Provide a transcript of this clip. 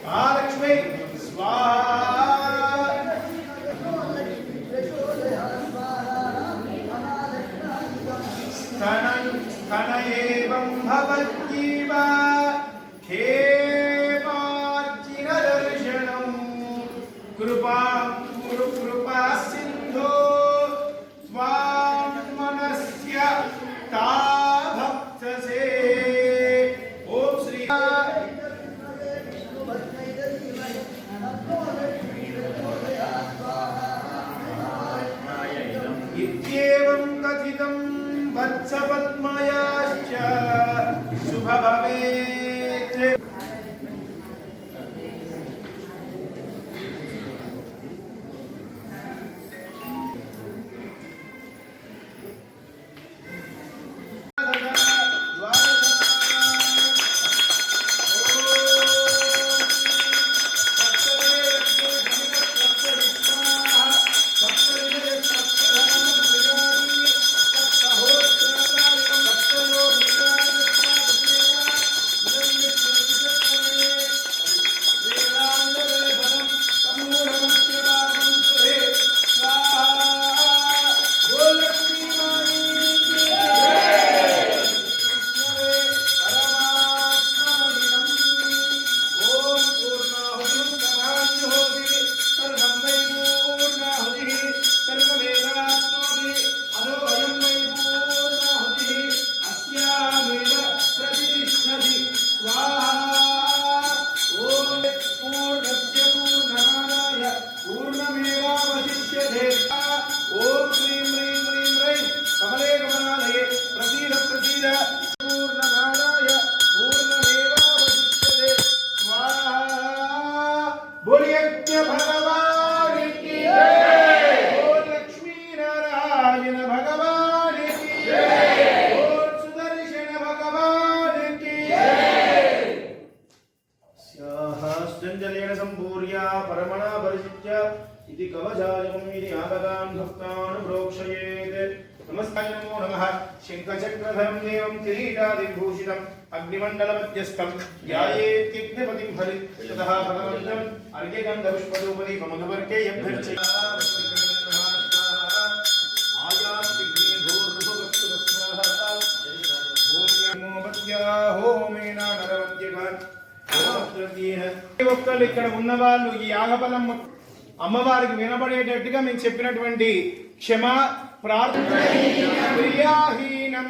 महालक्ष्मी स्वाहा स्तनयेवं भवद्गीवा हेमार्जिनदर्शनं कृपां कुरु कृपा सिन्धो त्वां मनस्य ता भक्तसे ओम श्री इत्येवं कथितं वत्सपद्मयाश्च शुभ भवेत् शंखचक्रधरं देवं किरीटादिभूषितम् अग्निमण्डलमध्यस्थं ध्यायेत्यग्निपतिं हरितः भगवन्तम् अर्घ्यगन्धपुष्पधूपदीपमधुवर्गे ఒక్కళ్ళు ఇక్కడ ఉన్న వాళ్ళు ఈ యాగఫలం అమ్మవారికి వినబడేటట్టుగా మేము చెప్పినటువంటి క్షమా ప్రార్థన క్రియాహీనం